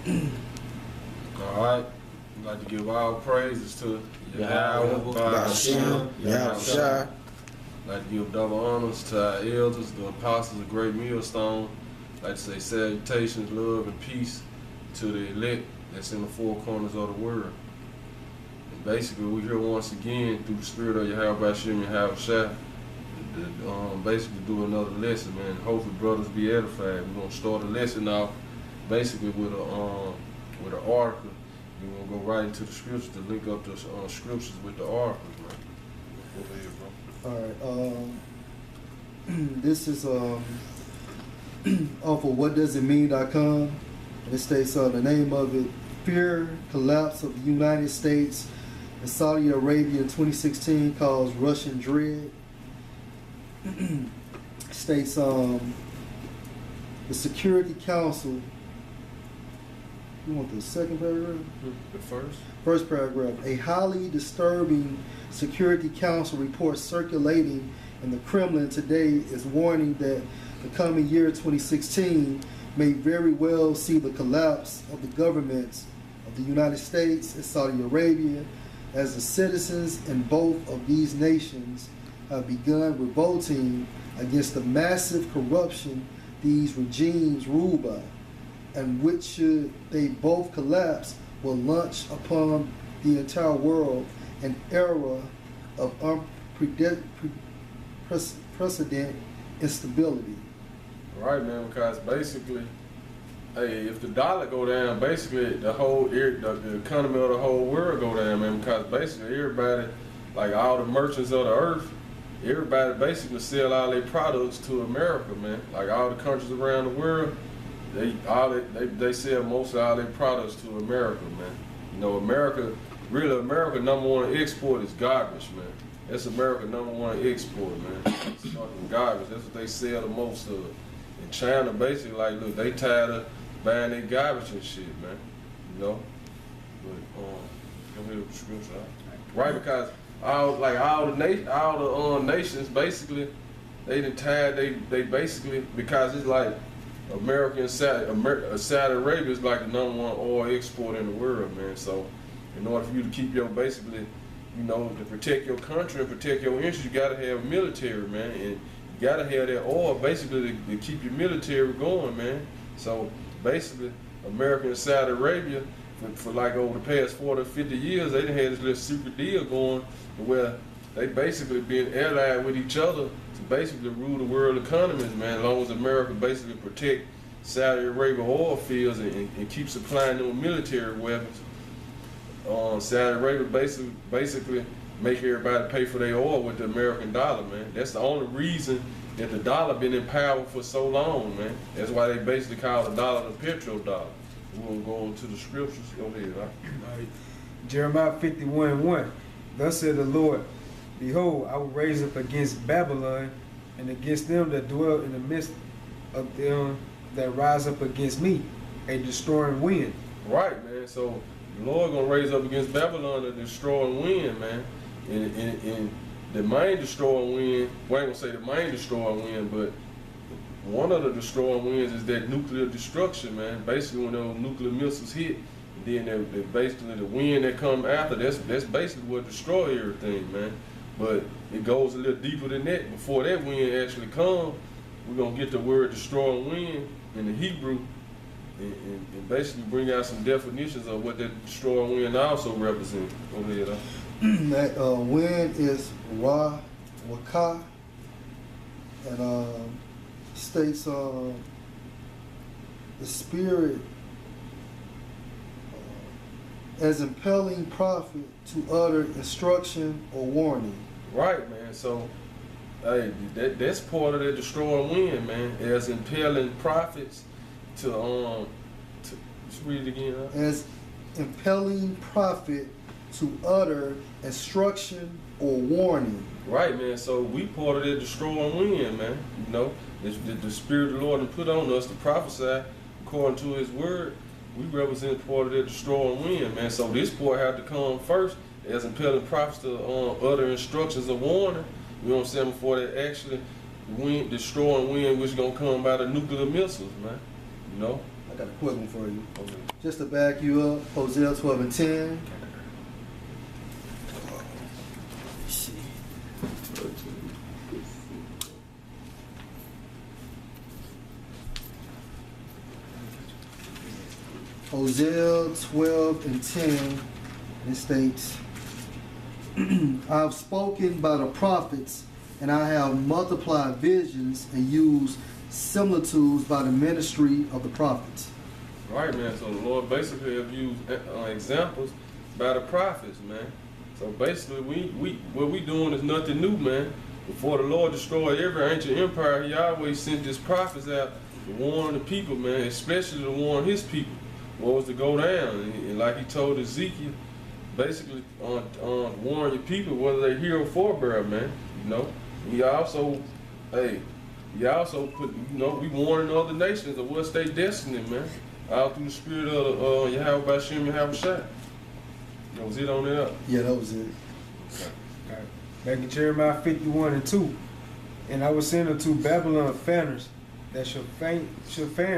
All right. I'd like to give all praises to Yahweh, Hashem, Yahweh. I'd like to give double honors to our elders, the apostles of Great Millstone. I'd like to say salutations, love, and peace to the elect that's in the four corners of the world. And basically, we're here once again through the spirit of Yahweh Hashem, Yahweh, basically do another lesson, man. Hopefully, brothers be edified. We're gonna start a lesson off basically with an article. We're gonna go right into the scriptures to link up the scriptures with the articles, man. Go ahead, bro. All right. This is off of whatdoesitmean.com. It states the name of it: Fear collapse of the United States and Saudi Arabia in 2016 caused Russian dread. States the Security Council. You want the second paragraph? The first? First paragraph. A highly disturbing Security Council report circulating in the Kremlin today is warning that the coming year 2016 may very well see the collapse of the governments of the United States and Saudi Arabia, as the citizens in both of these nations have begun revolting against the massive corruption these regimes rule by, and which, should they both collapse, will launch upon the entire world an era of unprecedented instability. Right, man, because basically, hey, if the dollar go down, basically the economy of the whole world go down, man, because basically everybody, like all the merchants of the earth, everybody basically sell all their products to America, man. Like all the countries around the world, they sell most of all their products to America, man. You know, America number one export is garbage, man. That's America number one export, man. It's fucking garbage. That's what they sell the most of. And China basically, like, look, they tired of buying their garbage and shit, man. You know? But come here with the scripture, right? Because all the nations basically, they done tired. They basically, because it's like Saudi Arabia is like the number one oil export in the world, man. So in order for you to keep your basically, you know, to protect your country and protect your interests, you gotta have military, man, and you gotta have that oil basically to keep your military going, man. So basically, America and Saudi Arabia, for like over the past 40 or 50 years, they done had this little secret deal going where they basically been allied with each other to basically rule the world economies, man, as long as America basically protect Saudi Arabia oil fields and keep supplying them military weapons. Saudi Arabia basically make everybody pay for their oil with the American dollar, man. That's the only reason that the dollar been in power for so long, man. That's why they basically call the dollar the petrodollar. We're gonna go into the scriptures. Go ahead, right? Jeremiah 51:1. Thus said the Lord, behold, I will raise up against Babylon and against them that dwell in the midst of them that rise up against me, a destroying wind. Right, man. So the Lord gonna raise up against Babylon a destroying wind, man. And the main destroying wind, well, I ain't gonna say the main destroying wind, but one of the destroying winds is that nuclear destruction, man. Basically, when those nuclear missiles hit, then they basically the wind that come after, that's basically what destroy everything, man. But it goes a little deeper than that. Before that wind actually comes, we're gonna get the word destroying wind in the Hebrew and basically bring out some definitions of what that destroying wind also represents. Go ahead. That wind is Ra Waka, and states the spirit as impelling prophet to utter instruction or warning. Right, man. So, hey, that's part of the destroying wind, man. As impelling prophets to just read it again. Huh? As impelling prophet to utter instruction or warning. Right, man. So we part of that destroying wind, man. You know, the Spirit of the Lord has put on us to prophesy according to His word. We represent part of that destroying wind, man. So this part had to come first as impelling prophets to utter instructions of warning. You know what I'm saying? Before that actually destroying wind, which is gonna come by the nuclear missiles, man. You know. I got a quick one for you. Okay. Just to back you up, Hosea 12 and 10. Let's see. Hosea 12 and 10, it states, I have spoken by the prophets, and I have multiplied visions and used similitudes by the ministry of the prophets. Right, man. So the Lord basically have used examples by the prophets, man. So basically, what we doing is nothing new, man. Before the Lord destroyed every ancient empire, He always sent His prophets out to warn the people, man, especially to warn His people what was to go down. And like He told Ezekiel, basically warn your people whether they're here or forebear, man. You know, He also put, you know, we warning other nations of what's their destiny, man. All through the spirit of Yahweh Bashim Yahweh Shai. That was it on that? Yeah, that was it. All right. Back in Jeremiah 51 and 2. And I will send unto Babylon fanners that shall fan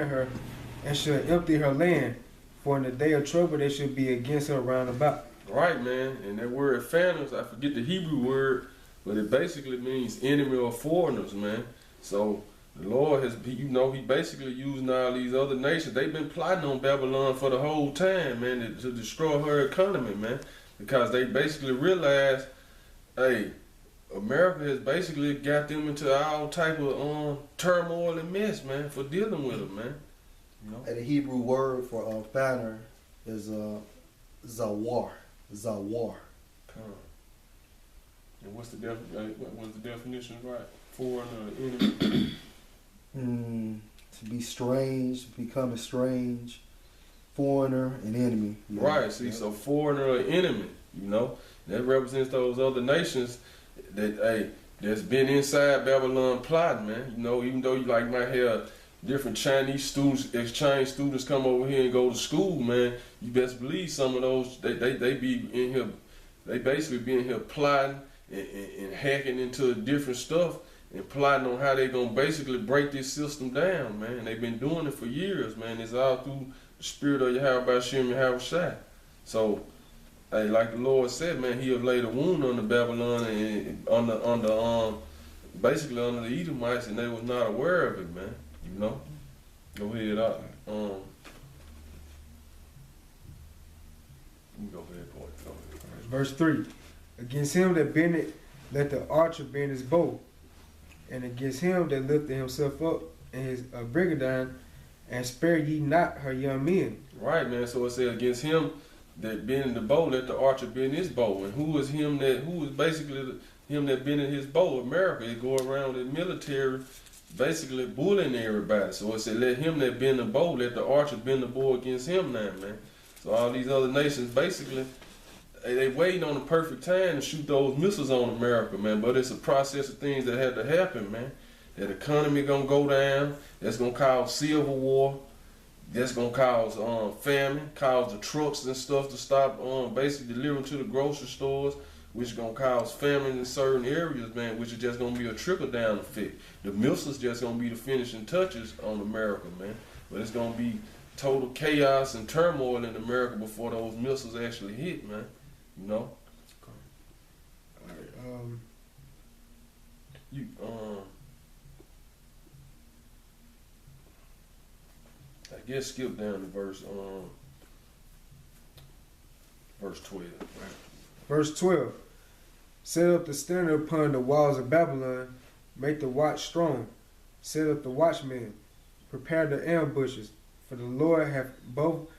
her and shall empty her land. For in the day of trouble they shall be against her round about. Right, man. And that word fanners, I forget the Hebrew word, but it basically means enemy or foreigners, man. So the Lord has, you know, He basically using all these other nations. They've been plotting on Babylon for the whole time, man, to destroy her economy, man. Because they basically realized, hey, America has basically got them into all type of turmoil and mess, man, for dealing with them, man. You know? And the Hebrew word for banner is zawar. Zawar. And what's the definition, right? Foreigner, enemy. To be strange, become estranged, foreigner, and enemy. Yeah. Right, see, so foreigner or enemy, you know, that represents those other nations that's been inside Babylon plotting, man. You know, even though you like might have different Chinese students, exchange students come over here and go to school, man, you best believe some of those they be in here, they basically be in here plotting and hacking into different stuff and plotting on how they gonna basically break this system down, man. They've been doing it for years, man. It's all through the spirit of Yahweh Bashim Yahweh Shai. So, hey, like the Lord said, man, He have laid a wound on the Babylon and basically under the Edomites, and they was not aware of it, man. You know. Go ahead, you go ahead, boy. Go ahead. Verse 3. Against him that bendeth, let the archer bend his bow. And against him that lifted himself up in his brigandine, and spare ye not her young men. Right, man. So it says against him that bending the bow, let the archer bend his bow. And who is basically him that bending his bow? America. They go around the military basically bullying everybody. So it said let him that bend the bow, let the archer bend the bow against him now, man. So all these other nations basically they waiting on the perfect time to shoot those missiles on America, man. But it's a process of things that had to happen, man. That economy gonna go down. That's gonna cause civil war. That's gonna cause famine. Cause the trucks and stuff to stop basically delivering to the grocery stores, which is gonna cause famine in certain areas, man. Which is just gonna be a trickle down effect. The missiles just gonna be the finishing touches on America, man. But it's gonna be total chaos and turmoil in America before those missiles actually hit, man. You know. All right, You I guess skip down to verse 12. Right. Verse 12. Set up the standard upon the walls of Babylon, make the watch strong, set up the watchmen, prepare the ambushes, for the Lord hath both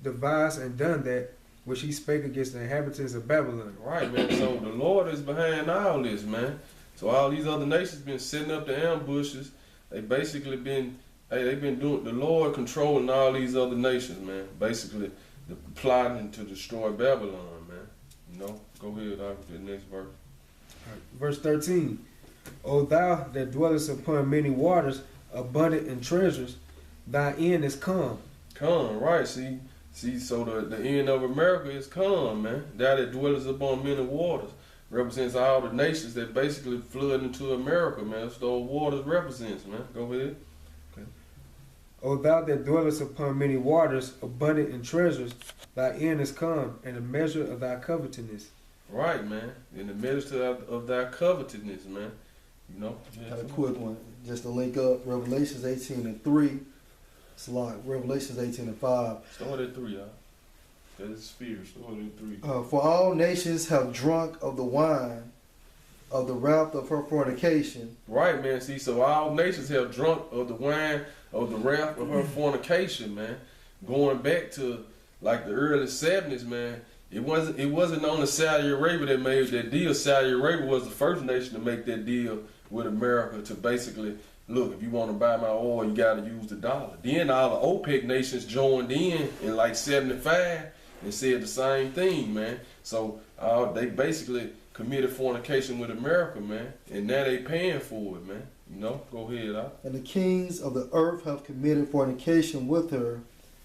devised and done that which He spake against the inhabitants of Babylon. Right, man. So the Lord is behind all this, man. So all these other nations been setting up the ambushes. They basically been they've been doing the Lord controlling all these other nations, man. Basically, the plotting to destroy Babylon, man. You know. Go ahead, I'll the next verse. Right. Verse 13. O thou that dwellest upon many waters, abundant in treasures, thy end is come. Come, right? See. So the end of America is come, man. Thou that dwellest upon many waters represents all the nations that basically flood into America, man. That's what those waters represents, man. Go ahead. Okay. O thou that dwellest upon many waters, abundant in treasures, thy end is come, and the measure of thy covetousness. Right, man. In the measure of thy covetousness, man. You know? Got a quick one, just to link up Revelations 18:3. It's like Revelations 18:5. Start at 3, y'all. That is spirit. Start at 3. For all nations have drunk of the wine of the wrath of her fornication. Right, man. See, so all nations have drunk of the wine of the wrath of her fornication, man. Going back to like the early 70s, man. It wasn't on the Saudi Arabia that made that deal. Saudi Arabia was the first nation to make that deal with America to basically, look, if you want to buy my oil, you got to use the dollar. Then all the OPEC nations joined in like 75 and said the same thing, man. So they basically committed fornication with America, man. And now they paying for it, man. You know, go ahead, And the kings of the earth have committed fornication with her,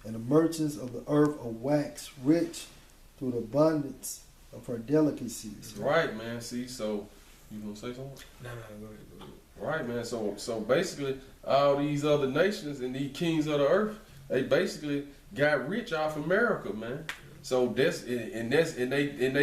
and the merchants of the earth are waxed rich through the abundance of her delicacies. Right, man. See, so you gonna say something? No, go ahead. Right, man. So basically, all these other nations and these kings of the earth, they basically got rich off America, man. So they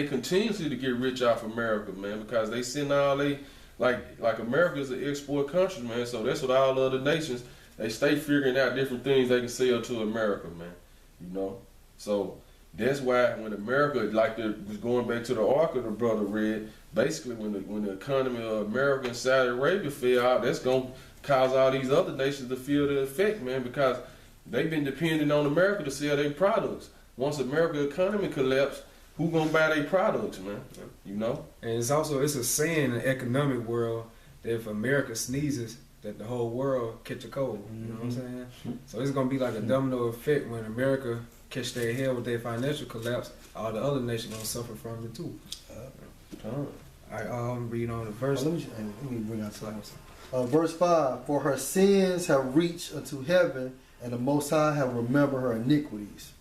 continuously to get rich off America, man, because they send all they like America is an export country, man. So that's what all other nations, they stay figuring out different things they can sell to America, man. You know, so that's why when America, like was going back to the article the brother read, basically when the economy of America and Saudi Arabia fell out, that's gonna cause all these other nations to feel the effect, man, because they've been depending on America to sell their products. Once America's economy collapsed, who gonna buy their products, man? You know? And it's a saying in the economic world that if America sneezes, that the whole world catch a cold. You know what I'm saying? So it's gonna be like a domino effect when America catch their head with their financial collapse. All the other nations gonna suffer from it too. I'm reading on the verse. Let me bring out something. Verse 5: For her sins have reached unto heaven, and the Most High have remembered her iniquities.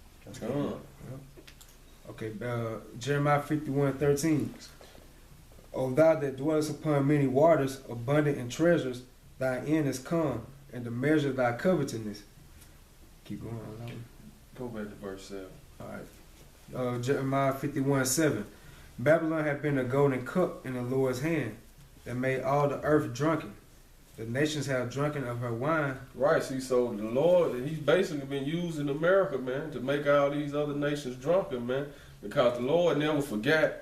Okay, Jeremiah 51:13. O thou that dwellest upon many waters, abundant in treasures, thy end is come, and the measure of thy covetousness. Keep going. Go back to verse 7. All right. Jeremiah 51:7. Babylon had been a golden cup in the Lord's hand that made all the earth drunken. The nations have drunken of her wine. Right, see, so the Lord, he's basically been using America, man, to make all these other nations drunken, man, because the Lord never forgot,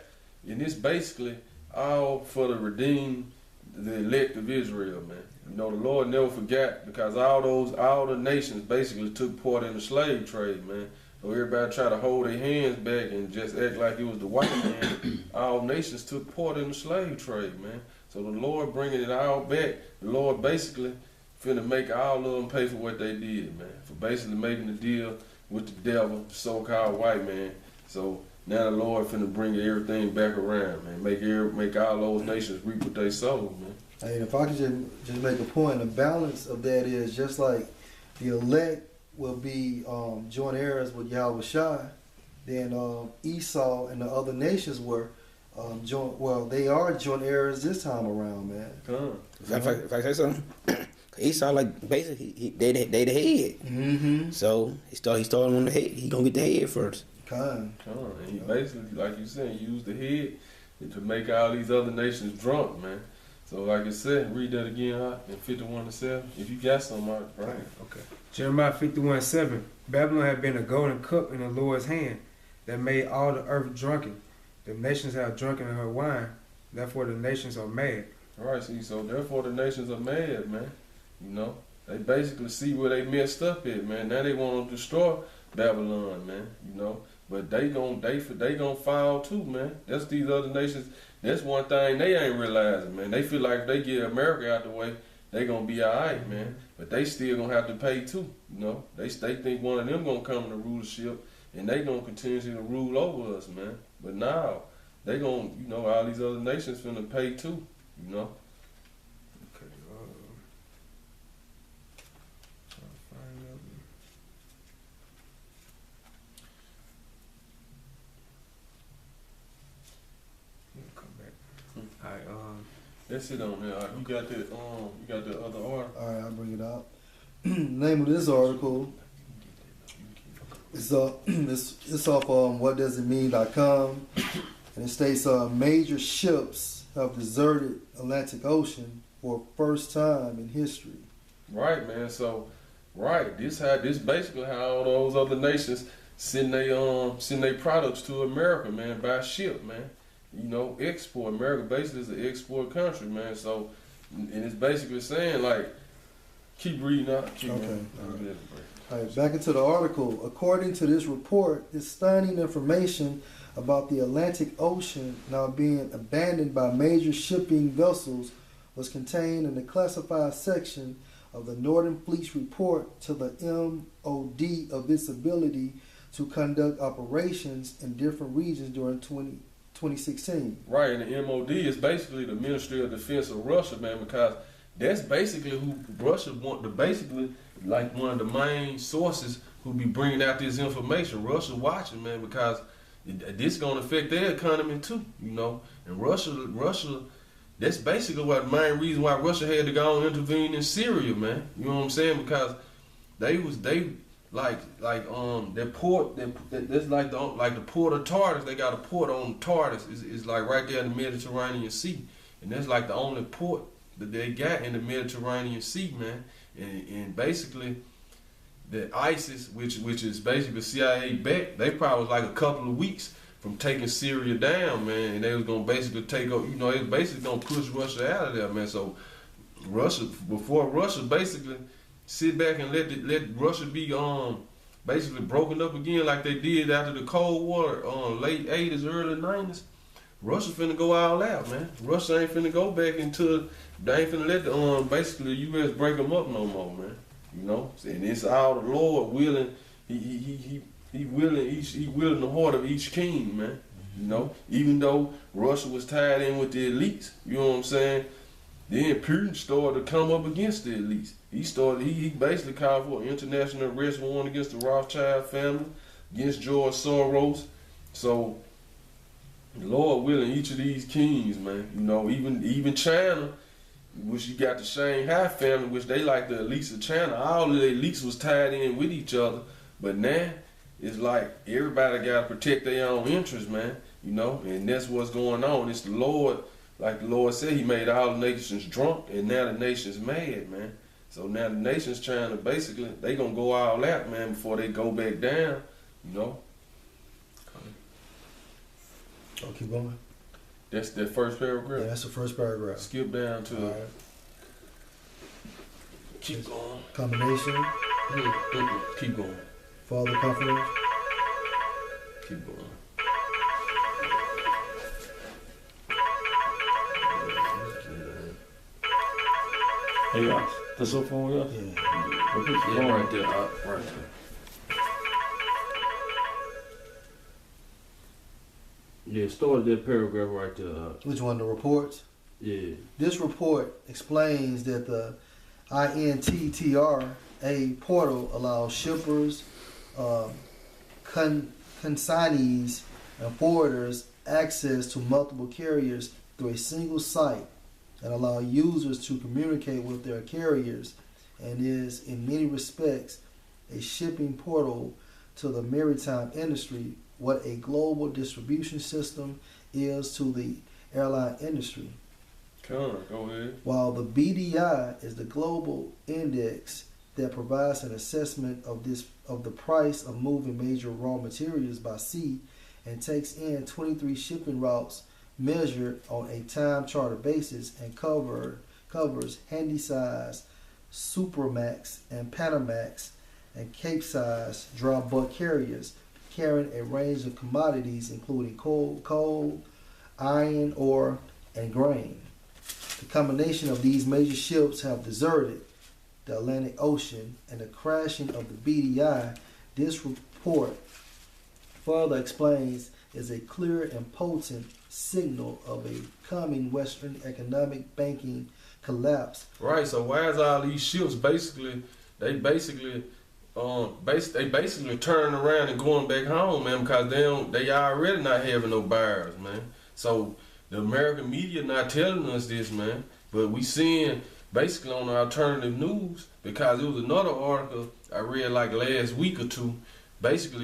and it's basically all for the redeemed, the elect of Israel, man. You know, the Lord never forgot, because all the nations basically took part in the slave trade, man. So everybody try to hold their hands back and just act like it was the white man. All nations took part in the slave trade, man. So the Lord bringing it all back, the Lord basically finna make all of them pay for what they did, man. For basically making the deal with the devil, the so-called white man. So now the Lord finna bring everything back around, man. Make all those nations reap what they sow, man. Hey, if I could just make a point, the balance of that is just like the elect will be joint heirs with Yahweh Shai, then Esau and the other nations were they are joint heirs this time around, man. If I say something, Esau, like, basically, they the head. Mm-hmm. So he started on the head. He gonna get the head first. Kind. And he basically, like you said, used the head to make all these other nations drunk, man. So like I said, read that again, in 51:7. If you got something, right? Okay. Jeremiah 51:7. Babylon had been a golden cup in the Lord's hand that made all the earth drunken. The nations have drunken of her wine, therefore the nations are mad. All right, see, so therefore the nations are mad, man. You know, they basically see where they messed up at, man. Now they want to destroy Babylon, man. You know, but they gonna fall too, man. That's these other nations. That's one thing they ain't realizing, man. They feel like if they get America out the way, they gonna be all right, man. But they still gonna have to pay too. You know, they think one of them gonna come in the rulership and they gonna continue to rule over us, man. But now they gonna, you know, all these other nations finna pay too. You know. Okay. Trying to find out. Come back. All right. That's it on there. You got the other order. All right, I'll bring it up. name of this article is it's off whatdoesitmean.com, and it states major ships have deserted Atlantic Ocean for first time in history. Right, man. So, right, this basically how all those other nations send they products to America, man, by ship, man. You know, export. America basically is an export country, man. So, and it's basically saying like, keep reading out. Keep Okay. reading. All right, back into the article. According to this report, this stunning information about the Atlantic Ocean now being abandoned by major shipping vessels was contained in the classified section of the Northern Fleet's report to the MOD of its ability to conduct operations in different regions during 2016. Right, and the MOD is basically the Ministry of Defense of Russia, man, because that's basically who Russia want to basically, like one of the main sources who be bringing out this information. Russia watching, man, because this going to affect their economy too, you know. And Russia, that's basically what the main reason why Russia had to go and intervene in Syria, man. You know what I'm saying? Because that port, that's like the port of Tartus. They got a port on Tartus. It's like right there in the Mediterranean Sea, and that's like the only port that they got in the Mediterranean Sea, man. And basically, the ISIS, which is basically CIA backed, they probably was like a couple of weeks from taking Syria down, man. And they was gonna basically take over. You know, they was basically gonna push Russia out of there, man. So before Russia basically sit back and let Russia be basically broken up again like they did after the Cold War, late 80s, early 90s. Russia finna go all out, man. Russia ain't finna go back into, they ain't finna let the basically the U.S. break them up no more, man. You know, and it's all the Lord willing. He willing the heart of each king, man. You know, even though Russia was tied in with the elites, you know what I'm saying? Then Putin started to come up against the elites. He basically called for an international arrest warrant against the Rothschild family, against George Soros. So, the Lord willing, each of these kings, man, you know, even China, which you got the Shanghai family, which they like the elites of China, all of the elites was tied in with each other. But now, it's like everybody got to protect their own interests, man, you know, and that's what's going on. It's the Lord, like the Lord said, he made all the nations drunk, and now the nation's mad, man. So now the nation's trying to basically, they going to go all out, man, before they go back down, you know. Oh, keep going. That's the first paragraph? Yeah, that's the first paragraph. Skip down to Right. Keep going. Combination, Keep going. father confidence. Keep going. Hey, y'all, that's up for y'all? Yeah. Yeah, right there. Right there. Yeah, start that paragraph right there. Which one? The reports? Yeah. This report explains that the INTTRA portal allows shippers, consignees, and forwarders access to multiple carriers through a single site and allow users to communicate with their carriers, and is in many respects a shipping portal to the maritime industry what a global distribution system is to the airline industry. Go ahead. While the BDI is the global index that provides an assessment of the price of moving major raw materials by sea and takes in 23 shipping routes measured on a time charter basis and covers Handysize, Supramax, and Panamax and Capesize dry bulk carriers carrying a range of commodities including coal, iron ore, and grain. The combination of these major ships have deserted the Atlantic Ocean, and the crashing of the BDI, this report further explains, is a clear and potent signal of a coming Western economic banking collapse. Right. So why is all these ships basically turning around and going back home, man? Because they already not having no buyers, man. So the American media not telling us this, man, but we seeing basically on the alternative news because it was another article I read like last week or two, basically